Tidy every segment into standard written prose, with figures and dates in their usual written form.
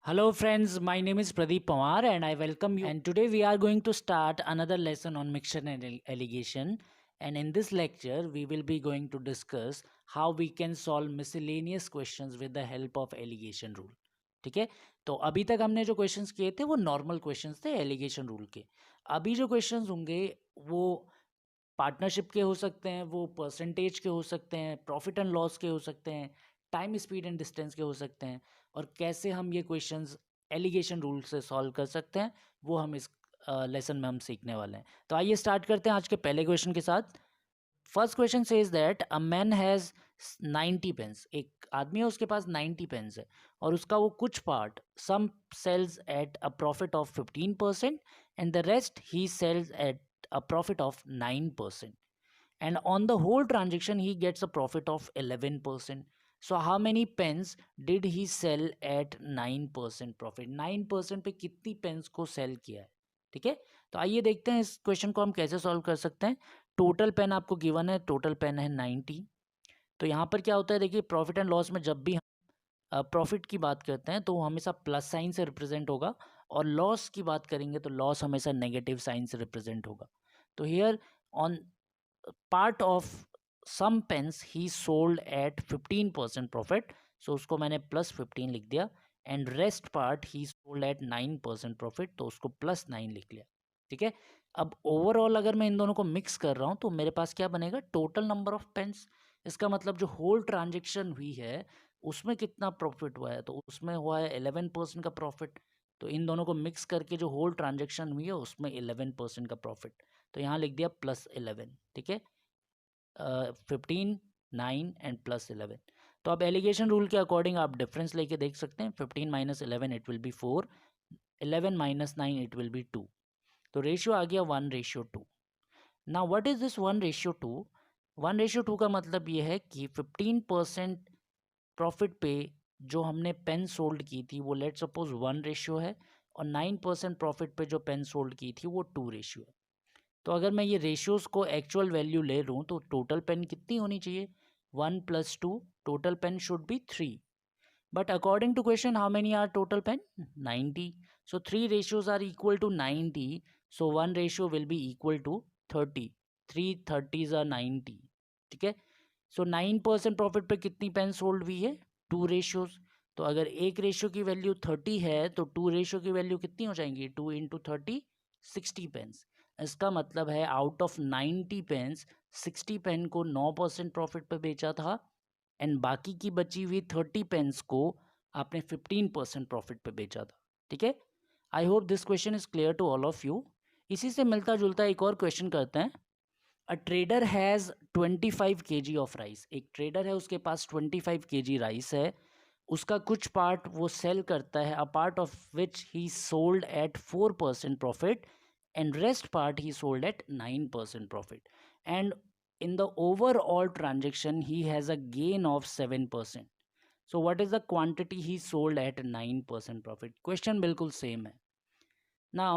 Hello friends, my name is Pradeep Pawar and I welcome you. And today we are going to start another lesson on mixture and allegation. And in this lecture, we will be going to discuss how we can solve miscellaneous questions with the help of allegation rule. ठीक है, तो अभी तक हमने जो questions किए थे वो नॉर्मल क्वेश्चंस थे एलिगेशन रूल के. अभी जो क्वेश्चंस होंगे वो पार्टनरशिप के हो सकते हैं, वो परसेंटेज के हो सकते हैं, प्रॉफिट एंड लॉस के हो सकते हैं, टाइम स्पीड एंड डिस्टेंस के हो सकते हैं. और कैसे हम ये क्वेश्चंस एलिगेशन रूल से सॉल्व कर सकते हैं वो हम इस लेसन में हम सीखने वाले हैं. तो आइए स्टार्ट करते हैं आज के पहले क्वेश्चन के साथ. First question says that a man has 90 pens. एक आदमी है, उसके पास 90 पेन्स है और उसका वो कुछ part some sells at a profit of 15% and the rest he sells at a profit of 9%, and on the whole transaction he gets a profit of 11%. So how many pens did he sell at 9% profit? 9% पे कितनी pens को cell किया है. ठीक है, तो आइए देखते हैं इस क्वेश्चन को हम कैसे सॉल्व कर सकते हैं. टोटल पेन आपको गिवन है, टोटल पेन है 90. तो यहाँ पर क्या होता है, देखिए प्रॉफिट एंड लॉस में जब भी हम प्रॉफिट की बात करते हैं तो वो हमेशा प्लस साइन से रिप्रेजेंट होगा, और लॉस की बात करेंगे तो लॉस हमेशा नेगेटिव साइन से रिप्रेजेंट होगा. तो here on part of some pens he sold at 15% profit, so उसको मैंने +15 लिख दिया. And rest part he sold at 9% profit, तो उसको +9 लिख लिया. ठीक है, अब ओवरऑल अगर मैं इन दोनों को मिक्स कर रहा हूँ तो मेरे पास क्या बनेगा, टोटल नंबर ऑफ पेन्स. इसका मतलब जो होल ट्रांजेक्शन हुई है उसमें कितना प्रॉफिट हुआ है, तो उसमें हुआ है 11% का प्रॉफिट. तो इन दोनों को मिक्स करके जो होल ट्रांजेक्शन हुई है उसमें 11% का प्रॉफिट, तो यहाँ लिख दिया +11. ठीक है, 15, 9 एंड +11. तो अब एलिगेशन रूल के अकॉर्डिंग आप डिफरेंस लेके देख सकते हैं. 15 - 11 it will B 4, 11 - 9 it will B 2. तो रेशियो आ गया 1:2. Now what is this 1:2? 1:2 का मतलब ये है कि 15% प्रॉफिट पे जो हमने पेन सोल्ड की थी वो लेट सपोज 1 रेशियो है, और 9% प्रॉफिट पे जो पेन सोल्ड की थी वो 2 रेशियो है. तो अगर मैं ये रेशियोज को एक्चुअल वैल्यू ले लूँ तो टोटल पेन कितनी होनी चाहिए, 1 + 2, total pen should be 3. But according to question how many are total pen, 90. So 3 ratios are equal to 90, so 1 ratio will be equal to 30. 3 30s are 90. ठीक है, सो 9% profit पे कितनी पेन सोल्ड हुई है, 2 ratios. तो अगर एक रेशियो की वैल्यू 30 है तो 2 रेशियो की वैल्यू कितनी हो जाएंगी, 2 × 30, 60 पेन्स. इसका मतलब है आउट ऑफ 90 पेन्स 60 पेन को 9% प्रॉफिट पे बेचा था, एंड बाकी की बची हुई 30 पेन्स को आपने 15% प्रॉफिट पे बेचा था. ठीक है, I hope this question is clear to all of you. इसी से मिलता जुलता एक और क्वेश्चन करते हैं. A trader has 25 kg of rice. एक ट्रेडर है, उसके पास 25 kg राइस है. उसका कुछ पार्ट वो सेल करता है, a part of which he sold eight 4% profit, and rest part he sold at 9% profit, and in the overall transaction he has a gain of 7%. So what is the quantity he sold at 9% profit? Question बिल्कुल same है. Now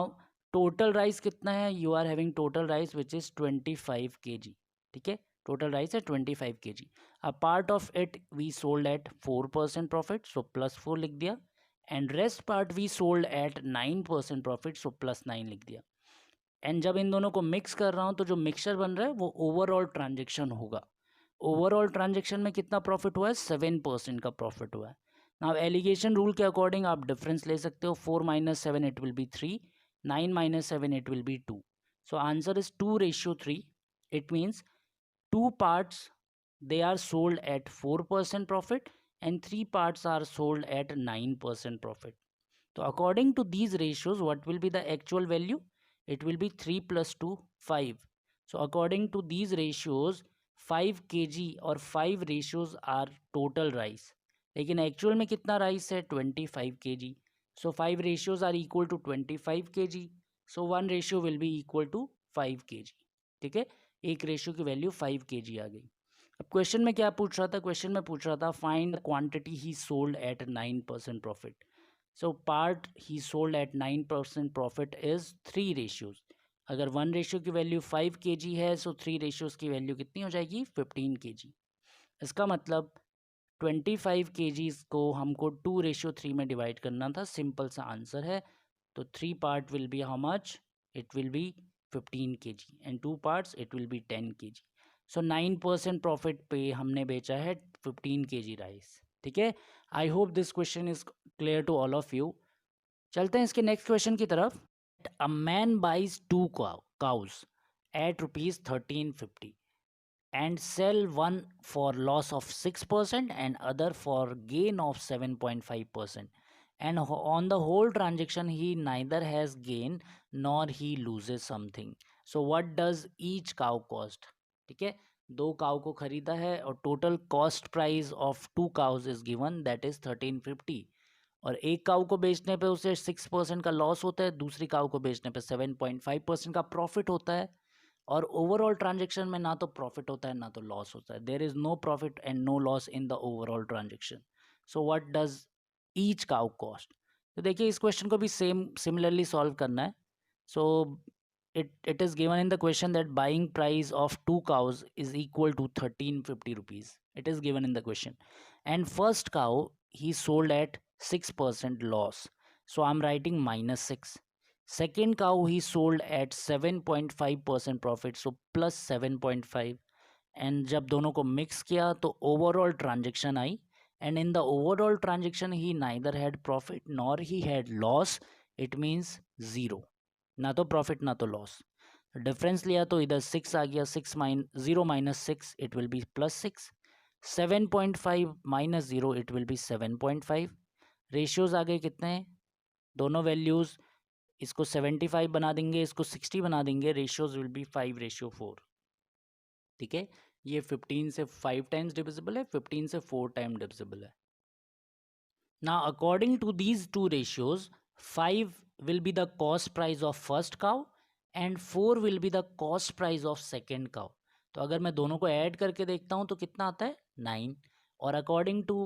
total rice कितना है, you are having total rice which is 25 kg. ठीक है, total rice है 25 kg. A part of it we sold at 4% profit, so +4 लिख दिया, and rest part we sold at 9% profit, so +9 लिख दिया. And जब इन दोनों को मिक्स कर रहा हूँ तो जो मिक्सचर बन रहा है वो ओवरऑल ट्रांजेक्शन होगा. ओवरऑल ट्रांजेक्शन में कितना प्रॉफिट हुआ है, 7% का प्रॉफिट हुआ है. नाउ एलिगेशन रूल के अकॉर्डिंग आप डिफरेंस ले सकते हो. 4 - 7 it will B 3, 9 - 7 it will B 2. So answer is 2:3. It means 2 parts they are sold at 4% profit and 3 parts are sold at 9% profit. So according to these ratios, what will be the actual value? It will be 3 + 2, 5. So according to these ratios, 5 kg और 5 ratios are total rice. लेकिन actual में कितना rice है, 25 kg. So 5 ratios are equal to 25 kg. So 1 ratio will be equal to 5 kg. ठीक है, एक ratio की value 5 kg आ गई. अब क्वेश्चन में क्या पूछ रहा था, क्वेश्चन में पूछ रहा था find the quantity he sold at 9% profit. So part he sold at 9% profit is 3 ratios. अगर 1 रेशियो की वैल्यू 5 kg है, सो 3 रेशियोज की वैल्यू कितनी हो जाएगी, 15 kg. इसका मतलब 25 kgs को हमको 2:3 में डिवाइड करना था, सिंपल सा आंसर है। तो 3 part will be how much, it will be 15 kg and 2 parts it will be 10 kg। So 9% profit पे हमने बेचा है 15 kg राइस। ठीक है, I hope this question is clear to all of you. चलते हैं इसके नेक्स्ट क्वेश्चन की तरफ। A man buys 2 cows at rupees 1350 and sell one for loss of 6% and other for gain of 7.5%, and on the whole transaction he neither has gain nor he loses something, so what does each cow cost? ठीक है, 2 cow को खरीदा है और total cost price of 2 cows is given, that is 1350, और एक cow को बेचने पे उसे 6% का लॉस होता है, दूसरी काउ को बेचने पे 7.5% का प्रॉफिट होता है, और ओवरऑल ट्रांजेक्शन में ना तो प्रॉफिट होता है ना तो लॉस होता है। There is no profit and no loss in the overall transaction. So what does each cow cost? तो देखिए इस क्वेश्चन को भी सिमिलरली सॉल्व करना है। सो it is given in the question that buying price of 2 cows is equal to 1350 rupees. It is given in the question, and first cow he sold at 6% loss, so I'm writing -6. Second cow he sold at 7.5% profit, so plus 7.5, and जब दोनों को mix किया तो overall transaction I, and in the overall transaction he neither had profit nor he had loss, it means zero, ना तो profit ना तो loss. Difference लिया तो इधर 6 आ गया, 0 - 6 it will be +6, 7.5 - 0 it will be 7.5। Ratios आ गए कितने, दोनों वैल्यूज़, इसको 75 बना देंगे, इसको 60 बना देंगे, रेशियोज विल बी 5:4। ठीक है, ये 15 से 5 टाइम्स डिविजिबल है, 15 से 4 टाइम डिविजिबल है। Now, according to these two ratios, 5 will be the cost price of first cow and 4 will be the cost price of second cow. तो अगर मैं दोनों को ऐड करके देखता हूँ तो कितना आता है, 9, और according to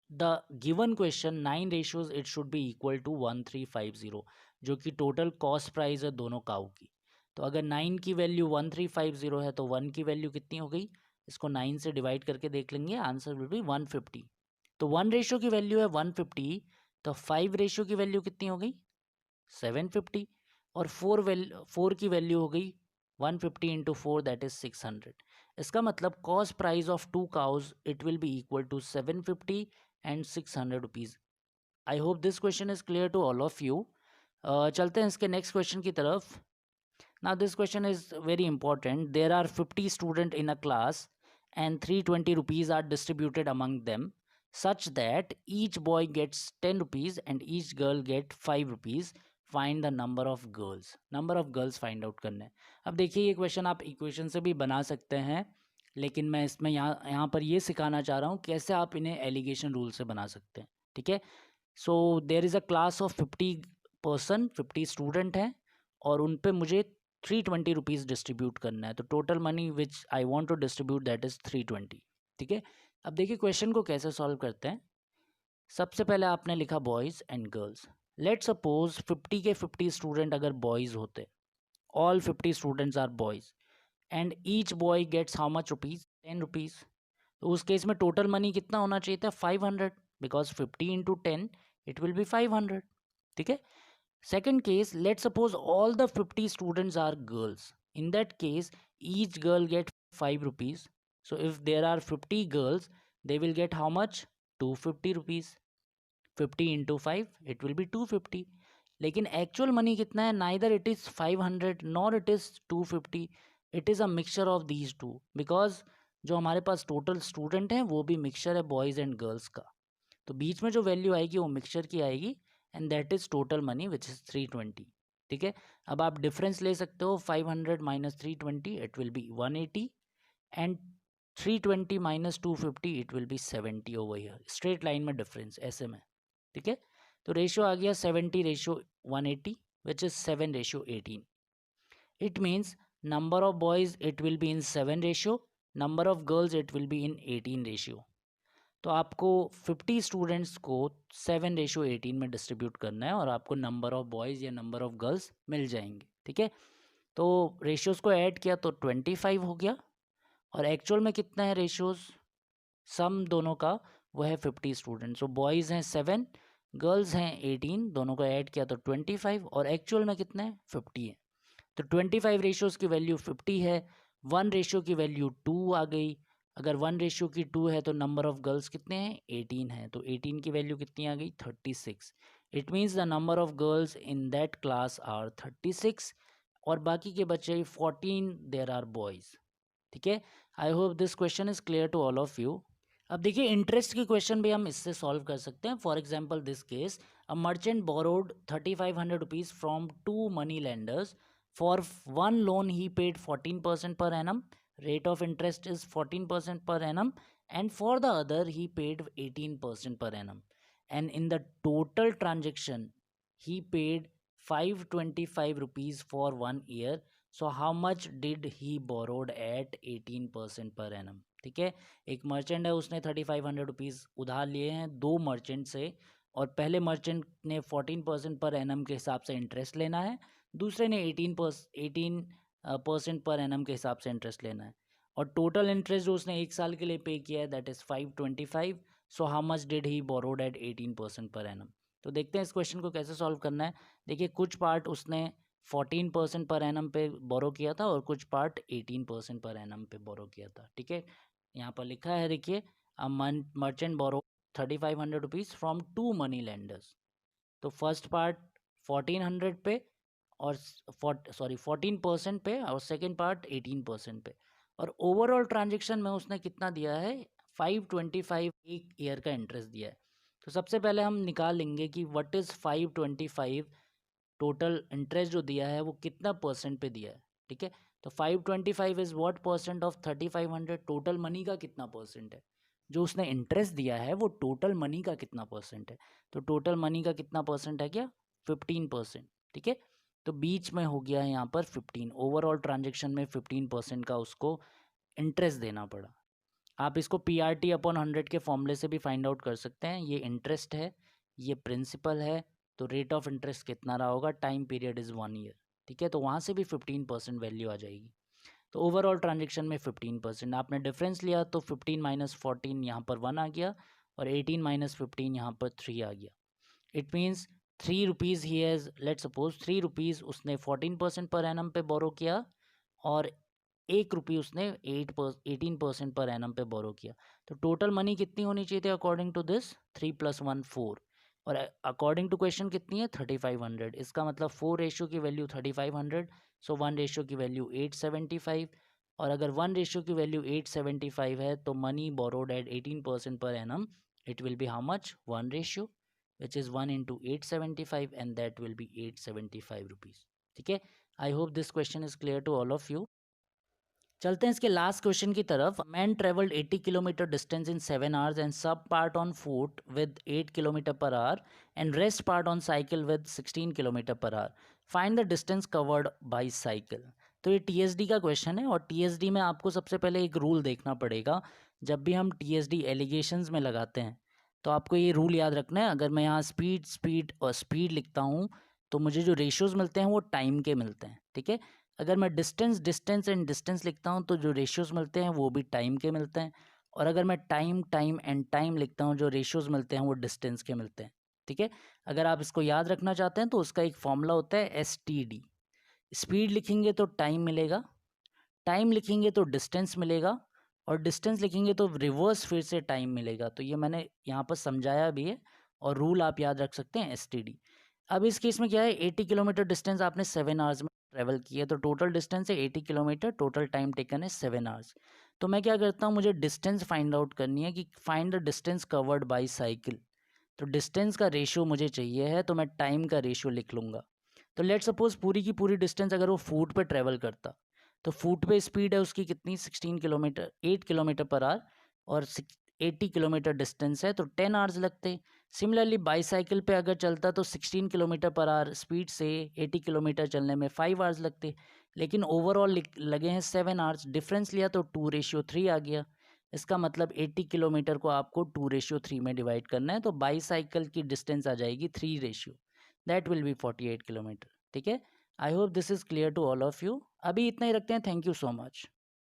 the given question 9 ratios it should be equal to 1350, जो कि टोटल कॉस्ट प्राइस है दोनों काउ की। तो अगर 9 की वैल्यू 1350 है तो 1 की वैल्यू कितनी हो गई, इसको 9 से डिवाइड करके देख लेंगे, आंसर विल बी 150। तो 1 रेशियो की वैल्यू है 150, तो 5 रेशियो की वैल्यू कितनी हो गई, 750, और 4 की वैल्यू हो गई 150 इंटू 4 दैट इज 600। इसका मतलब cost price of 2 cows it will be equal to 750 and 600 rupees. I hope this question is clear to all of you. चलते हैं इसके नेक्स्ट क्वेश्चन की तरफ। Now this question is very important. There are 50 students in a class and 320 rupees are distributed among them such that each boy gets 10 rupees and each girl get 5 rupees. Find the number of girls. Number of girls find out करना है। अब देखिए ये question आप equation से भी बना सकते हैं, लेकिन मैं इसमें यहाँ पर ये सिखाना चाह रहा हूँ कैसे आप इन्हें एलिगेशन रूल से बना सकते हैं। ठीक है, so there is a class of 50 student हैं और उन पे मुझे 320 रुपीज़ डिस्ट्रीब्यूट करना है। तो total money which I want to distribute that is 320। ठीक है, अब देखिए क्वेश्चन को कैसे सॉल्व करते हैं। सबसे पहले आपने लिखा boys and girls. Let suppose 50 के 50 स्टूडेंट अगर बॉयज़ होते, all 50 students are boys and each boy gets how much rupees, 10 rupees. तो उस केस में टोटल मनी कितना होना चाहिए था, 500, because 50 into 10 it will B 500। ठीक है, second case, let's suppose all the 50 students are girls. In that case, each girl get 5 rupees. So if there are 50 girls, they will get how much, 250 rupees. 50 into 5 it will be 250. लेकिन actual money कितना है, neither it is 500 nor it is 250, it is a mixture of these two, because जो हमारे पास total student हैं वो भी mixture है boys and girls का। तो बीच में जो वैल्यू आएगी वो मिक्सचर की आएगी, and that is total money which is 320। ठीक है, अब आप डिफरेंस ले सकते हो, 500 minus 320 it will B 180 and 320 minus 250 it will B 70 over here, straight line में डिफरेंस ऐसे में। ठीक है, तो रेशियो आ गया 70:180 which is 7:18। It means number of boys it will be in 7 ratio, number of girls it will be in 18 ratio. तो आपको 50 students को 7:18 में डिस्ट्रीब्यूट करना है और आपको नंबर ऑफ़ बॉयज़ या नंबर ऑफ़ गर्ल्स मिल जाएंगे। ठीक है, तो रेशियोज़ को ऐड किया तो 25 हो गया, और एक्चुअल में कितना है रेशियोज़, सम दोनों का वो है 50 स्टूडेंट। सो बॉयज़ हैं 7, गर्ल्स हैं 18, दोनों को ऐड किया तो 25 और एक्चुअल में कितने हैं 50 है। तो 25 रेशियोज़ की वैल्यू 50 है, 1 रेशियो की वैल्यू 2 आ गई। अगर 1 रेशियो की 2 है तो नंबर ऑफ़ गर्ल्स कितने हैं 18 है, तो 18 की वैल्यू कितनी आ गई 36। It means the number of girls in that class are 36 और बाकी के बच्चे 14 देयर आर बॉयज़। ठीक है, I hope this question is clear to all of you. अब देखिए इंटरेस्ट की क्वेश्चन भी हम इससे सॉल्व कर सकते हैं। For example this case, a merchant borrowed 3500 rupees from 2 money lenders. For one loan he paid 14% per annum, rate of interest is 14% per annum, and for the other he paid 18% per annum, and in the total transaction he paid 525 rupees for 1 year. So how much did he borrowed at 18% per annum? ठीक है, एक merchant है, उसने 3500 rupees उधार लिए हैं 2 merchant से, और पहले मर्चेंट ने 14% पर एनम के हिसाब से इंटरेस्ट लेना है, दूसरे ने 18% पर एनम के हिसाब से इंटरेस्ट लेना है, और टोटल इंटरेस्ट जो उसने 1 साल के लिए पे किया है that is 525। So how much did he borrowed at 18% per annum? तो देखते हैं इस क्वेश्चन को कैसे सॉल्व करना है। देखिए कुछ पार्ट उसने 14% पर एनम पे बोरो किया था और कुछ पार्ट 18% पर एनम पे बोरो किया था। ठीक है, यहाँ पर लिखा है देखिए, a merchant borrow 3500 rupees from 2 money lenders. तो फर्स्ट पार्ट 1400 पे और 14% पे, और सेकेंड पार्ट 18% पे, और ओवरऑल ट्रांजेक्शन में उसने कितना दिया है 525 एक ईयर का इंटरेस्ट दिया है। तो सबसे पहले हम निकाल लेंगे कि व्हाट इज़ 525, टोटल इंटरेस्ट जो दिया है वो कितना परसेंट पे दिया है। ठीक है, तो 525 is what percent of 3500, total money का कितना परसेंट है, जो उसने इंटरेस्ट दिया है वो टोटल मनी का कितना परसेंट है। तो टोटल मनी का कितना परसेंट है क्या 15%। ठीक है, तो बीच में हो गया है यहाँ पर 15, ओवरऑल ट्रांजेक्शन में 15% का उसको इंटरेस्ट देना पड़ा। आप इसको PRT अपॉन 100 के फॉर्मूले से भी फाइंड आउट कर सकते हैं। ये इंटरेस्ट है, ये प्रिंसिपल है, तो रेट ऑफ इंटरेस्ट कितना रहा होगा, टाइम पीरियड इज़ 1 ईयर। ठीक है, तो वहाँ से भी 15% वैल्यू आ जाएगी। तो ओवरऑल ट्रांजेक्शन में 15%, आपने डिफरेंस लिया तो 15 माइनस 14 यहाँ पर 1 आ गया, और 18 माइनस 15 यहाँ पर 3 आ गया। It means 3 rupees he has, let suppose 3 rupees उसने 14% पर एनम पे बोरो किया, और 1 रुपये उसने 18% पर एनम पे बोरो किया। तो टोटल मनी कितनी होनी चाहिए थी अकॉर्डिंग टू दिस, 3 + 1 4, और अकॉर्डिंग टू क्वेश्चन कितनी है 3500। इसका मतलब 4 रेशियो की वैल्यू 3500, सो 1 रेशियो की वैल्यू 875, और अगर 1 रेशियो की वैल्यू 875 है तो money borrowed at 18% per annum, it will be how much 1 ratio, which is 1 into 875, and that will be 875 rupees. ठीक है, I hope this question is clear to all of you. चलते हैं इसके last question की तरफ। Man travelled 80 kilometre distance in 7 hours and some part on foot with 8 kilometre per hour and rest part on cycle with 16 kilometre per hour. Find the distance covered by cycle. तो ये TSD का question है, और TSD में आपको सबसे पहले एक रूल देखना पड़ेगा। जब भी हम TSD एलिगेशंस में लगाते हैं तो आपको ये रूल याद रखना है। अगर मैं यहाँ स्पीड स्पीड और स्पीड लिखता हूँ तो मुझे जो रेशियोज़ मिलते हैं वो टाइम के मिलते हैं। ठीक है, अगर मैं डिस्टेंस डिस्टेंस एंड डिस्टेंस लिखता हूँ तो जो रेशियोज़ मिलते हैं वो भी टाइम के मिलते हैं, और अगर मैं टाइम टाइम एंड टाइम लिखता हूँ जो रेशियोज़ मिलते हैं वो डिस्टेंस के मिलते हैं। ठीक है, अगर आप इसको याद रखना चाहते हैं तो उसका एक फॉर्मूला होता है STD। स्पीड लिखेंगे तो टाइम मिलेगा, टाइम लिखेंगे तो डिस्टेंस मिलेगा, और डिस्टेंस लिखेंगे तो रिवर्स फिर से टाइम मिलेगा। तो ये मैंने यहाँ पर समझाया भी है, और रूल आप याद रख सकते हैं STD। अब इस केस में क्या है, 80 किलोमीटर डिस्टेंस आपने 7 आवर्स में ट्रेवल किया, तो टोटल डिस्टेंस है 80 किलोमीटर, टोटल टाइम टेकन है 7 आवर्स। तो मैं क्या करता हूँ, मुझे डिस्टेंस फाइंड आउट करनी है कि find the distance covered by cycle. तो डिस्टेंस का रेशियो मुझे चाहिए है, तो मैं टाइम का रेशियो लिख लूँगा। तो लेट सपोज पूरी की पूरी डिस्टेंस अगर वो फुट पे ट्रेवल करता, तो फुट पे स्पीड है उसकी कितनी 16 किलोमीटर 8 किलोमीटर पर आवर, और 80 किलोमीटर डिस्टेंस है तो 10 आवर्स लगते। सिमिलरली बाईसाइकिल पे अगर चलता तो 16 किलोमीटर पर आवर स्पीड से 80 किलोमीटर चलने में 5 आवर्स लगते, लेकिन ओवरऑल लगे हैं 7 आवर्स। डिफरेंस लिया तो 2:3 आ गया। इसका मतलब 80 किलोमीटर को आपको 2:3 में डिवाइड करना है, तो बाईसाइकिल की डिस्टेंस आ जाएगी 3 ratio, that will be 48 kilometre. ठीक है, I hope this is clear to all of you. अभी इतना ही रखते हैं, थैंक यू सो मच।